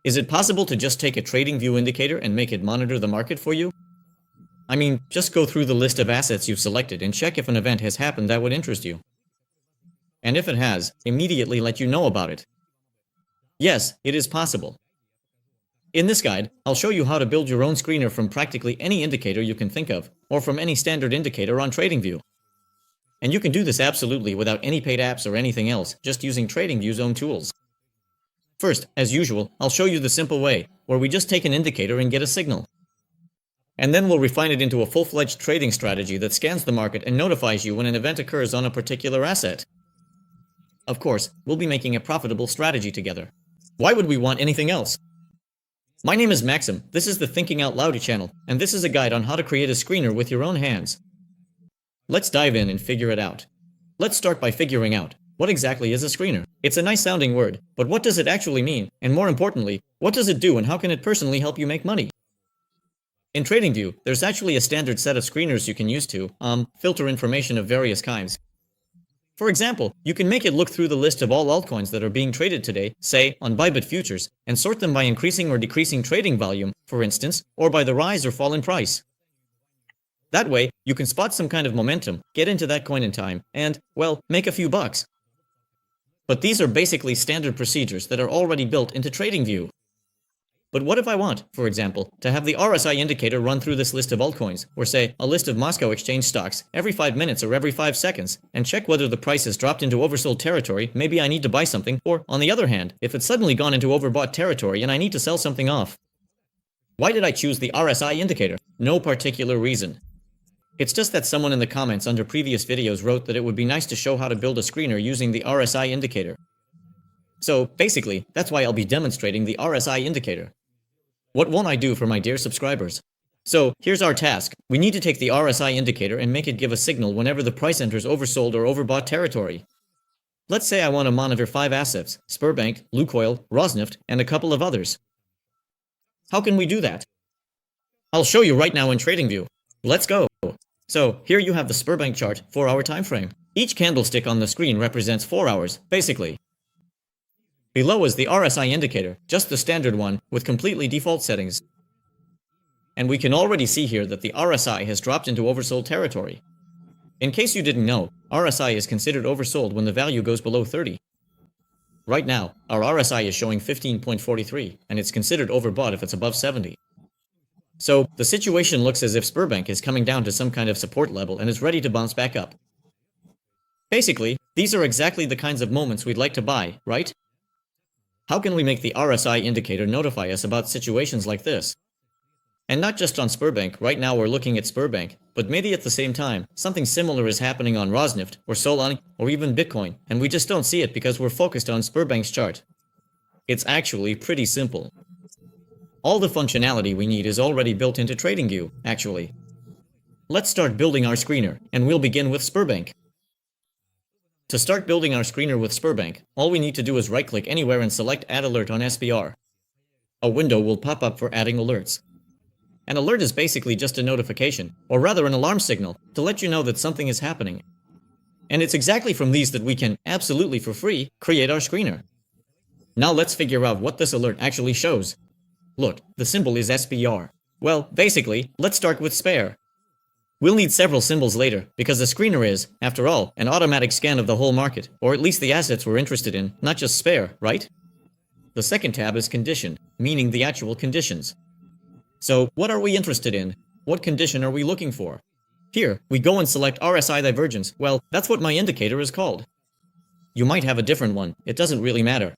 Is it possible to just take a TradingView indicator and make it monitor the market for you? I mean, just go through the list of assets you've selected and check if an event has happened that would interest you. And if it has, immediately let you know about it. Yes, it is possible. In this guide, I'll show you how to build your own screener from practically any indicator you can think of, or from any standard indicator on TradingView. And you can do this absolutely without any paid apps or anything else, just using TradingView's own tools. First, as usual, I'll show you the simple way, where we just take an indicator and get a signal. And then we'll refine it into a full-fledged trading strategy that scans the market and notifies you when an event occurs on a particular asset. Of course, we'll be making a profitable strategy together. Why would we want anything else? My name is Maxim, this is the Thinking Out Loud channel, and this is a guide on how to create a screener with your own hands. Let's dive in and figure it out. Let's start by figuring out, what exactly is a screener? It's a nice sounding word, but what does it actually mean? And more importantly, what does it do and how can it personally help you make money? In TradingView, there's actually a standard set of screeners you can use to filter information of various kinds. For example, you can make it look through the list of all altcoins that are being traded today, say, on Bybit futures, and sort them by increasing or decreasing trading volume, for instance, or by the rise or fall in price. That way, you can spot some kind of momentum, get into that coin in time, and, well, make a few bucks. But these are basically standard procedures that are already built into TradingView. But what if I want, for example, to have the RSI indicator run through this list of altcoins, or say, a list of Moscow exchange stocks, every 5 minutes or every 5 seconds, and check whether the price has dropped into oversold territory, maybe I need to buy something, or, on the other hand, if it's suddenly gone into overbought territory and I need to sell something off. Why did I choose the RSI indicator? No particular reason. It's just that someone in the comments under previous videos wrote that it would be nice to show how to build a screener using the RSI indicator. So, basically, that's why I'll be demonstrating the RSI indicator. What won't I do for my dear subscribers? So, here's our task. We need to take the RSI indicator and make it give a signal whenever the price enters oversold or overbought territory. Let's say I want to monitor 5 assets, Sberbank, Lukoil, Rosneft, and a couple of others. How can we do that? I'll show you right now in TradingView. Let's go. So, here you have the Sberbank chart, 4-hour time frame. Each candlestick on the screen represents 4 hours, basically. Below is the RSI indicator, just the standard one, with completely default settings. And we can already see here that the RSI has dropped into oversold territory. In case you didn't know, RSI is considered oversold when the value goes below 30. Right now, our RSI is showing 15.43, and it's considered overbought if it's above 70. So, the situation looks as if Sberbank is coming down to some kind of support level and is ready to bounce back up. Basically, these are exactly the kinds of moments we'd like to buy, right? How can we make the RSI indicator notify us about situations like this? And not just on Sberbank, right now we're looking at Sberbank, but maybe at the same time, something similar is happening on Rosneft, or Solana, or even Bitcoin, and we just don't see it because we're focused on Sberbank's chart. It's actually pretty simple. All the functionality we need is already built into TradingView, actually. Let's start building our screener, and we'll begin with Sberbank. To start building our screener with Sberbank, all we need to do is right-click anywhere and select Add Alert on SPR. A window will pop up for adding alerts. An alert is basically just a notification, or rather an alarm signal, to let you know that something is happening. And it's exactly from these that we can, absolutely for free, create our screener. Now let's figure out what this alert actually shows. Look, the symbol is SPR. Well, basically, let's start with spare. We'll need several symbols later, because the screener is, after all, an automatic scan of the whole market, or at least the assets we're interested in, not just spare, right? The second tab is condition, meaning the actual conditions. So, what are we interested in? What condition are we looking for? Here, we go and select RSI divergence. Well, that's what my indicator is called. You might have a different one, it doesn't really matter.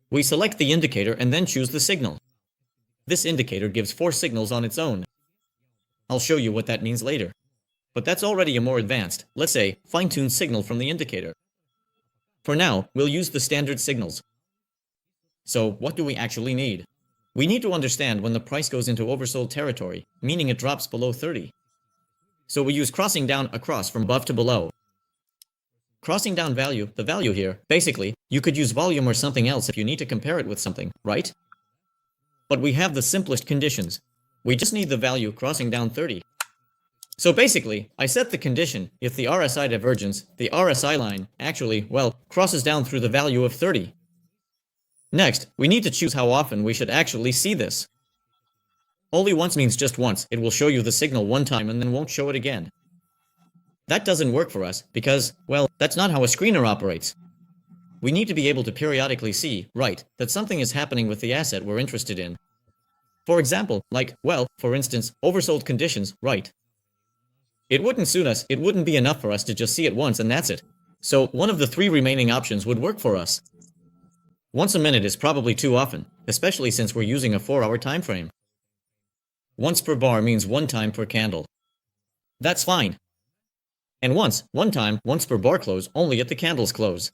We select the indicator and then choose the signal. This indicator gives 4 signals on its own. I'll show you what that means later. But that's already a more advanced, let's say, fine-tuned signal from the indicator. For now, we'll use the standard signals. So, what do we actually need? We need to understand when the price goes into oversold territory, meaning it drops below 30. So we use crossing down across from above to below. Crossing down value, the value here, basically, you could use volume or something else if you need to compare it with something, right? But we have the simplest conditions. We just need the value crossing down 30. So basically, I set the condition if the RSI divergence, the RSI line, actually, well, crosses down through the value of 30. Next, we need to choose how often we should actually see this. Only once means just once. It will show you the signal one time and then won't show it again. That doesn't work for us because, well, that's not how a screener operates. We need to be able to periodically see, right, that something is happening with the asset we're interested in. For example, like, well, for instance, oversold conditions, right. It wouldn't suit us, it wouldn't be enough for us to just see it once and that's it. So, one of the 3 remaining options would work for us. Once a minute is probably too often, especially since we're using a 4-hour time frame. Once per bar means 1 time per candle. That's fine. And one time, once per bar close, only at the candle's close.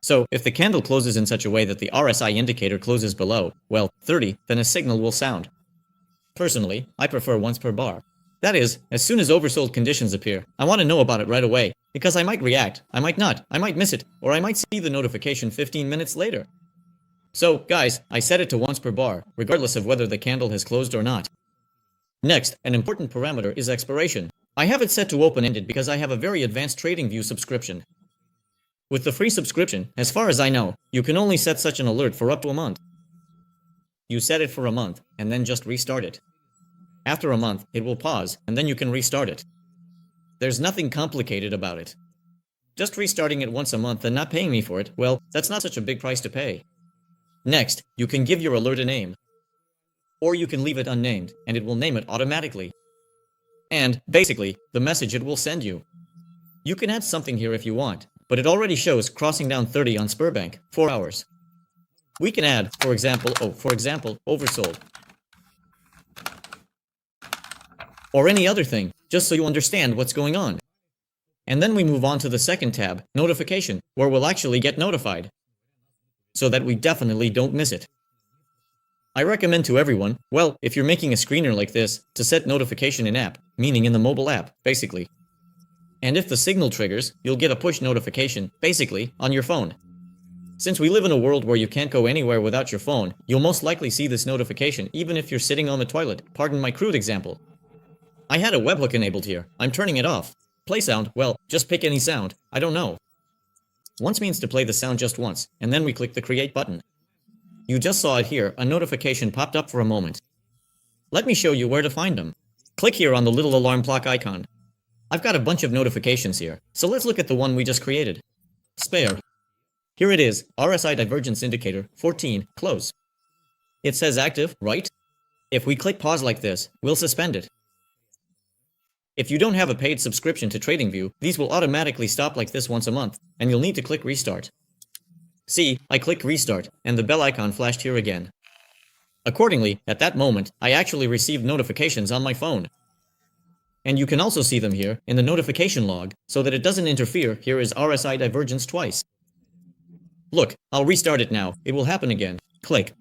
So, if the candle closes in such a way that the RSI indicator closes below, well, 30, then a signal will sound. Personally, I prefer once per bar. That is, as soon as oversold conditions appear, I want to know about it right away, because I might react, I might not, I might miss it, or I might see the notification 15 minutes later. So, guys, I set it to once per bar, regardless of whether the candle has closed or not. Next, an important parameter is expiration. I have it set to open-ended because I have a very advanced TradingView subscription. With the free subscription, as far as I know, you can only set such an alert for up to a month. You set it for a month, and then just restart it. After a month, it will pause, and then you can restart it. There's nothing complicated about it. Just restarting it once a month and not paying me for it, well, that's not such a big price to pay. Next, you can give your alert a name. Or you can leave it unnamed, and it will name it automatically. And, basically, the message it will send you. You can add something here if you want, but it already shows crossing down 30 on Sberbank, 4 hours. We can add, for example, oversold. Or any other thing, just so you understand what's going on. And then we move on to the second tab, notification, where we'll actually get notified. So that we definitely don't miss it. I recommend to everyone, well, if you're making a screener like this, to set notification in app, meaning in the mobile app, basically. And if the signal triggers, you'll get a push notification, basically, on your phone. Since we live in a world where you can't go anywhere without your phone, you'll most likely see this notification even if you're sitting on the toilet, pardon my crude example. I had a webhook enabled here, I'm turning it off. Play sound, well, just pick any sound, I don't know. Once means to play the sound just once, and then we click the create button. You just saw it here, a notification popped up for a moment. Let me show you where to find them. Click here on the little alarm clock icon. I've got a bunch of notifications here, so let's look at the one we just created. Spare. Here it is, RSI divergence indicator, 14, close. It says active, right? If we click pause like this, we'll suspend it. If you don't have a paid subscription to TradingView, these will automatically stop like this once a month, and you'll need to click restart. See, I clicked restart, and the bell icon flashed here again. Accordingly, at that moment, I actually received notifications on my phone. And you can also see them here in the notification log, so that it doesn't interfere. Here is RSI divergence twice. Look, I'll restart it now, it will happen again. Click,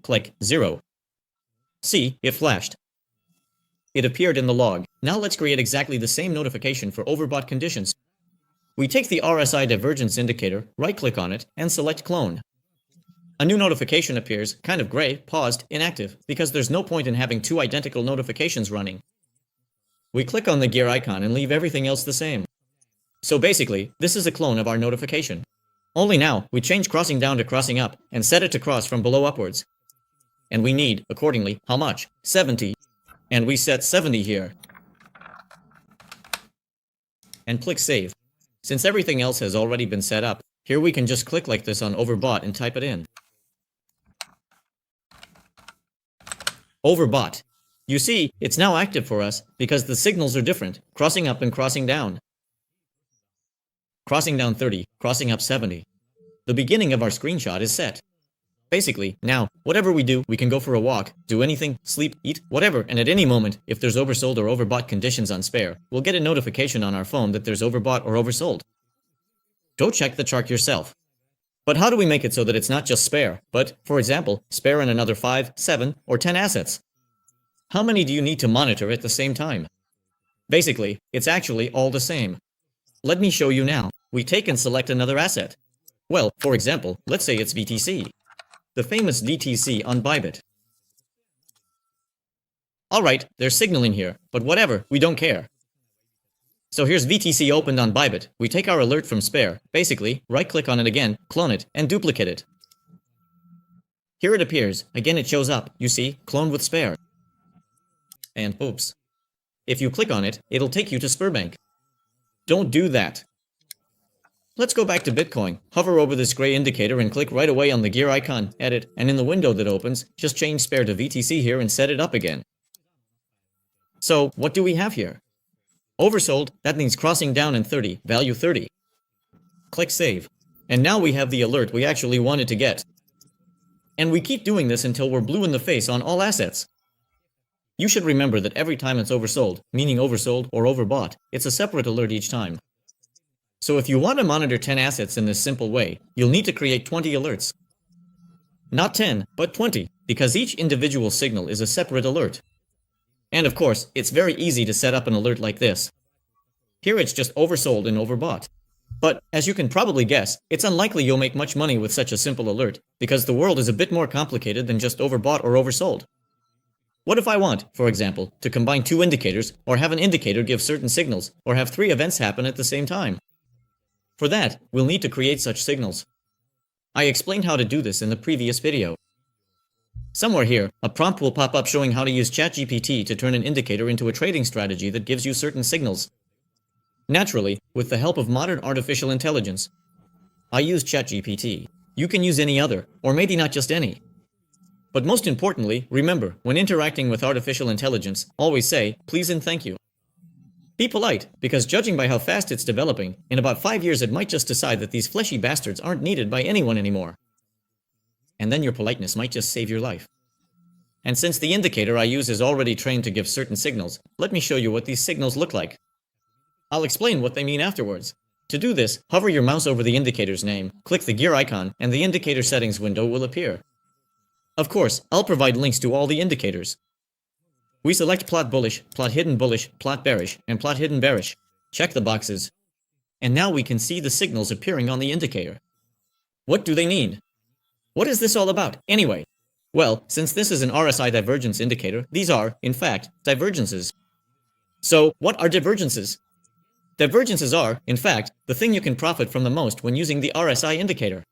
0. See, it flashed. It appeared in the log. Now let's create exactly the same notification for overbought conditions. We take the RSI divergence indicator, right-click on it, and select clone. A new notification appears, kind of gray, paused, inactive, because there's no point in having 2 identical notifications running. We click on the gear icon and leave everything else the same. So basically, this is a clone of our notification. Only now, we change crossing down to crossing up, and set it to cross from below upwards. And we need, accordingly, how much? 70. And we set 70 here. And click save. Since everything else has already been set up, here we can just click like this on Overbought and type it in. Overbought. You see, it's now active for us because the signals are different, crossing up and crossing down. Crossing down 30, crossing up 70. The beginning of our screenshot is set. Basically, now, whatever we do, we can go for a walk, do anything, sleep, eat, whatever, and at any moment, if there's oversold or overbought conditions on spare, we'll get a notification on our phone that there's overbought or oversold. Go check the chart yourself. But how do we make it so that it's not just spare, but, for example, spare in another 5, 7, or 10 assets? How many do you need to monitor at the same time? Basically, it's actually all the same. Let me show you now. We take and select another asset. Well, for example, let's say it's VTC. The famous DTC on Bybit. Alright, there's signaling here, but whatever, we don't care. So here's VTC opened on Bybit. We take our alert from spare, basically, right-click on it again, clone it, and duplicate it. Here it appears. Again it shows up. You see, cloned with spare. And oops. If you click on it, it'll take you to Sberbank. Don't do that. Let's go back to Bitcoin. Hover over this gray indicator and click right away on the gear icon, edit, and in the window that opens, just change spare to VTC here and set it up again. So, what do we have here? Oversold, that means crossing down in 30, value 30. Click save. And now we have the alert we actually wanted to get. And we keep doing this until we're blue in the face on all assets. You should remember that every time it's oversold, meaning oversold or overbought, it's a separate alert each time. So if you want to monitor 10 assets in this simple way, you'll need to create 20 alerts. Not 10, but 20, because each individual signal is a separate alert. And of course, it's very easy to set up an alert like this. Here it's just oversold and overbought. But, as you can probably guess, it's unlikely you'll make much money with such a simple alert, because the world is a bit more complicated than just overbought or oversold. What if I want, for example, to combine two indicators, or have an indicator give certain signals, or have 3 events happen at the same time? For that, we'll need to create such signals. I explained how to do this in the previous video. Somewhere here, a prompt will pop up showing how to use ChatGPT to turn an indicator into a trading strategy that gives you certain signals. Naturally, with the help of modern artificial intelligence. I use ChatGPT. You can use any other, or maybe not just any. But most importantly, remember, when interacting with artificial intelligence, always say, please and thank you. Be polite, because judging by how fast it's developing, in about 5 years it might just decide that these fleshy bastards aren't needed by anyone anymore. And then your politeness might just save your life. And since the indicator I use is already trained to give certain signals, let me show you what these signals look like. I'll explain what they mean afterwards. To do this, hover your mouse over the indicator's name, click the gear icon, and the indicator settings window will appear. Of course, I'll provide links to all the indicators. We select plot bullish, plot hidden bullish, plot bearish, and plot hidden bearish. Check the boxes. And now we can see the signals appearing on the indicator. What do they mean? What is this all about, anyway? Well, since this is an RSI divergence indicator, these are, in fact, divergences. So, what are divergences? Divergences are, in fact, the thing you can profit from the most when using the RSI indicator.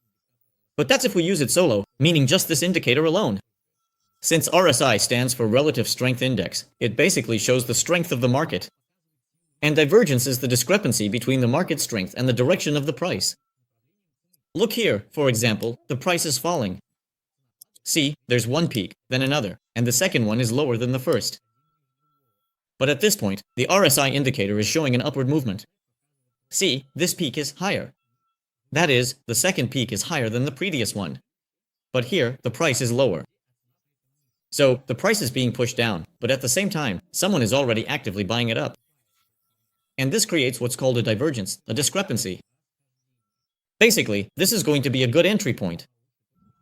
But that's if we use it solo, meaning just this indicator alone. Since RSI stands for Relative Strength Index, it basically shows the strength of the market. And divergence is the discrepancy between the market strength and the direction of the price. Look here, for example, the price is falling. See, there's one peak, then another, and the second one is lower than the first. But at this point, the RSI indicator is showing an upward movement. See, this peak is higher. That is, the second peak is higher than the previous one. But here, the price is lower. So, the price is being pushed down, but at the same time, someone is already actively buying it up. And this creates what's called a divergence, a discrepancy. Basically, this is going to be a good entry point.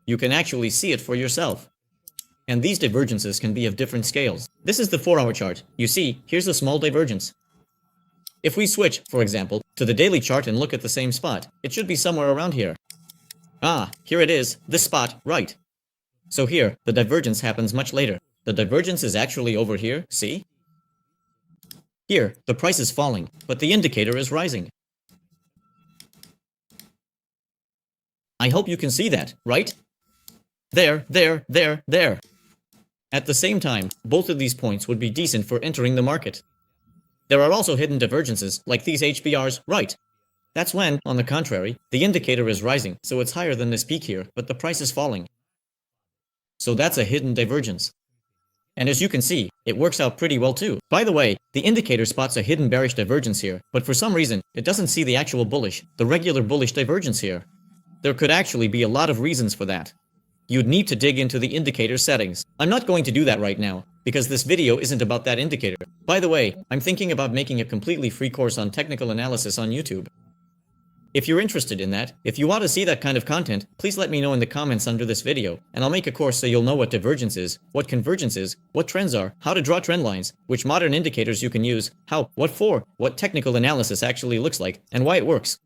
You can actually see it for yourself. And these divergences can be of different scales. This is the 4-hour chart. You see, here's a small divergence. If we switch, for example, to the daily chart and look at the same spot, it should be somewhere around here. Ah, here it is, this spot, right. So here, the divergence happens much later. The divergence is actually over here, see? Here, the price is falling, but the indicator is rising. I hope you can see that, right? There. At the same time, both of these points would be decent for entering the market. There are also hidden divergences, like these HBRs, right? That's when, on the contrary, the indicator is rising, so it's higher than this peak here, but the price is falling. So that's a hidden divergence. And as you can see, it works out pretty well too. By the way, the indicator spots a hidden bearish divergence here, but for some reason, it doesn't see the actual bullish, the regular bullish divergence here. There could actually be a lot of reasons for that. You'd need to dig into the indicator settings. I'm not going to do that right now, because this video isn't about that indicator. By the way, I'm thinking about making a completely free course on technical analysis on YouTube. If you're interested in that, if you want to see that kind of content, please let me know in the comments under this video, and I'll make a course so you'll know what divergence is, what convergence is, what trends are, how to draw trend lines, which modern indicators you can use, how, what for, what technical analysis actually looks like, and why it works.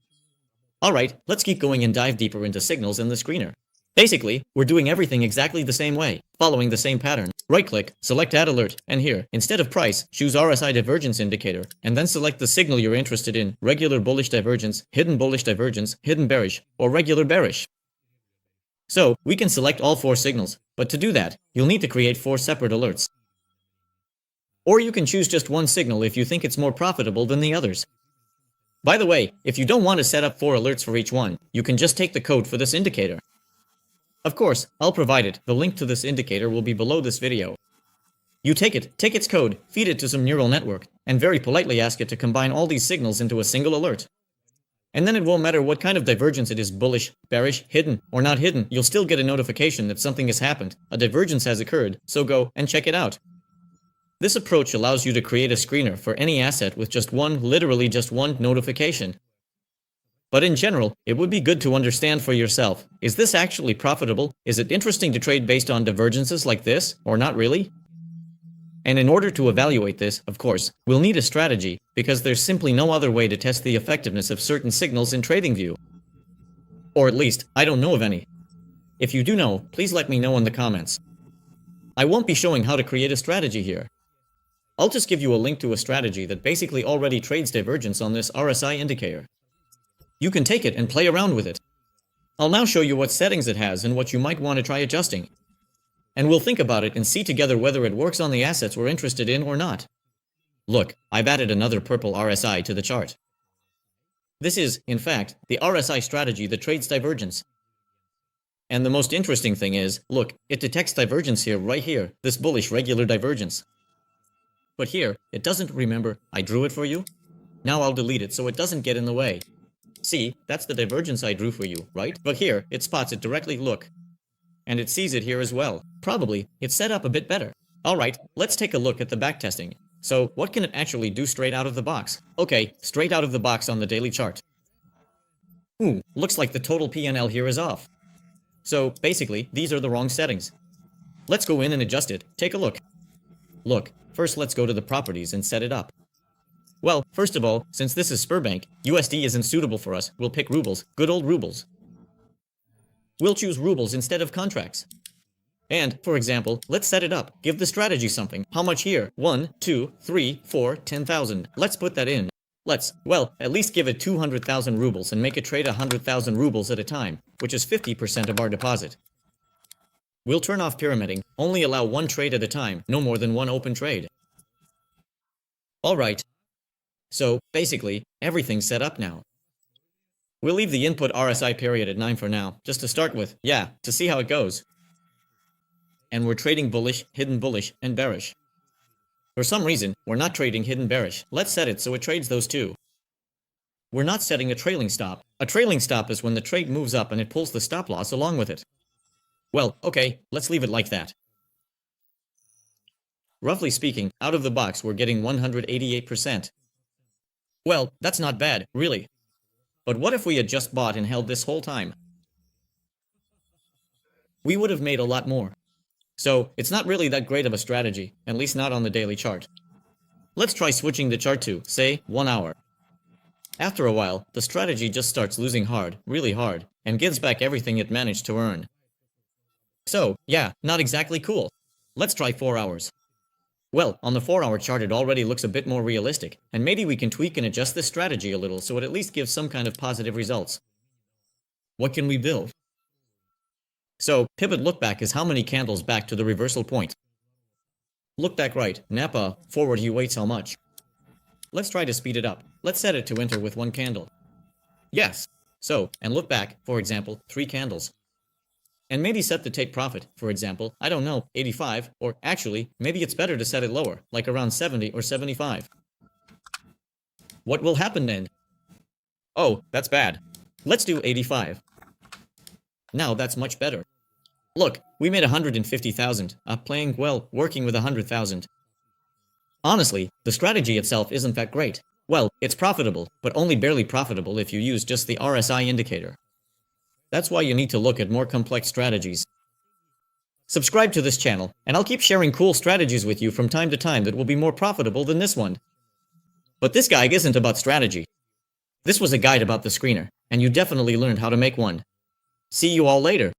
Alright, let's keep going and dive deeper into signals in the screener. Basically, we're doing everything exactly the same way, following the same pattern. Right-click, select Add Alert, and here, instead of price, choose RSI Divergence Indicator, and then select the signal you're interested in, regular bullish divergence, hidden bullish divergence, hidden bearish, or regular bearish. So, we can select all 4 signals, but to do that, you'll need to create 4 separate alerts. Or you can choose just one signal if you think it's more profitable than the others. By the way, if you don't want to set up 4 alerts for each one, you can just take the code for this indicator. Of course, I'll provide it. The link to this indicator will be below this video. You take its code, feed it to some neural network, and very politely ask it to combine all these signals into a single alert. And then it won't matter what kind of divergence it is, bullish, bearish, hidden, or not hidden, you'll still get a notification that something has happened, a divergence has occurred, so go and check it out. This approach allows you to create a screener for any asset with just one, literally just one notification. But in general, it would be good to understand for yourself, is this actually profitable? Is it interesting to trade based on divergences like this, or not really? And in order to evaluate this, of course, we'll need a strategy, because there's simply no other way to test the effectiveness of certain signals in TradingView. Or at least, I don't know of any. If you do know, please let me know in the comments. I won't be showing how to create a strategy here. I'll just give you a link to a strategy that basically already trades divergence on this RSI indicator. You can take it and play around with it. I'll now show you what settings it has and what you might want to try adjusting. And we'll think about it and see together whether it works on the assets we're interested in or not. Look, I've added another purple RSI to the chart. This is, in fact, the RSI strategy that trades divergence. And the most interesting thing is, look, it detects divergence here, right here, this bullish regular divergence. But here, it doesn't remember I drew it for you. Now I'll delete it so it doesn't get in the way. See, that's the divergence I drew for you, right? But here, it spots it directly, look. And it sees it here as well. Probably, it's set up a bit better. Alright, let's take a look at the backtesting. So, what can it actually do straight out of the box? Okay, straight out of the box on the daily chart. Looks like the total P&L here is off. So, basically, these are the wrong settings. Let's go in and adjust it. Take a look. Look, first let's go to the properties and set it up. Well, first of all, since this is Sberbank, USD isn't suitable for us. We'll pick rubles, good old rubles. We'll choose rubles instead of contracts. And, for example, let's set it up. Give the strategy something. How much here? 1, 2, 3, 4, 10,000. Let's put that in. Well, at least give it 200,000 rubles and make it trade 100,000 rubles at a time, which is 50% of our deposit. We'll turn off pyramiding, only allow one trade at a time, no more than one open trade. Alright. So, basically, everything's set up now. We'll leave the input RSI period at 9 for now, just to start with, to see how it goes. And we're trading bullish, hidden bullish, and bearish. For some reason, we're not trading hidden bearish. Let's set it so it trades those two. We're not setting a trailing stop. A trailing stop is when the trade moves up and it pulls the stop loss along with it. Well, okay, let's leave it like that. Roughly speaking, out of the box we're getting 188%. Well, that's not bad, really. But what if we had just bought and held this whole time? We would have made a lot more. So, it's not really that great of a strategy, at least not on the daily chart. Let's try switching the chart to, say, 1 hour. After a while, the strategy just starts losing hard, really hard, and gives back everything it managed to earn. So, not exactly cool. Let's try 4 hours. Well, on the 4-hour chart it already looks a bit more realistic, and maybe we can tweak and adjust this strategy a little so it at least gives some kind of positive results. What can we build? So, pivot lookback is how many candles back to the reversal point. Look back right, Napa, forward he waits how much. Let's try to speed it up. Let's set it to enter with 1 candle. Yes. So, and look back, for example, 3 candles. And maybe set the take profit, for example, I don't know, 85, or actually, maybe it's better to set it lower, like around 70 or 75. What will happen then? Oh, that's bad. Let's do 85. Now that's much better. Look, we made 150,000, working with 100,000. Honestly, the strategy itself isn't that great. Well, it's profitable, but only barely profitable if you use just the RSI indicator. That's why you need to look at more complex strategies. Subscribe to this channel, and I'll keep sharing cool strategies with you from time to time that will be more profitable than this one. But this guide isn't about strategy. This was a guide about the screener, and you definitely learned how to make one. See you all later.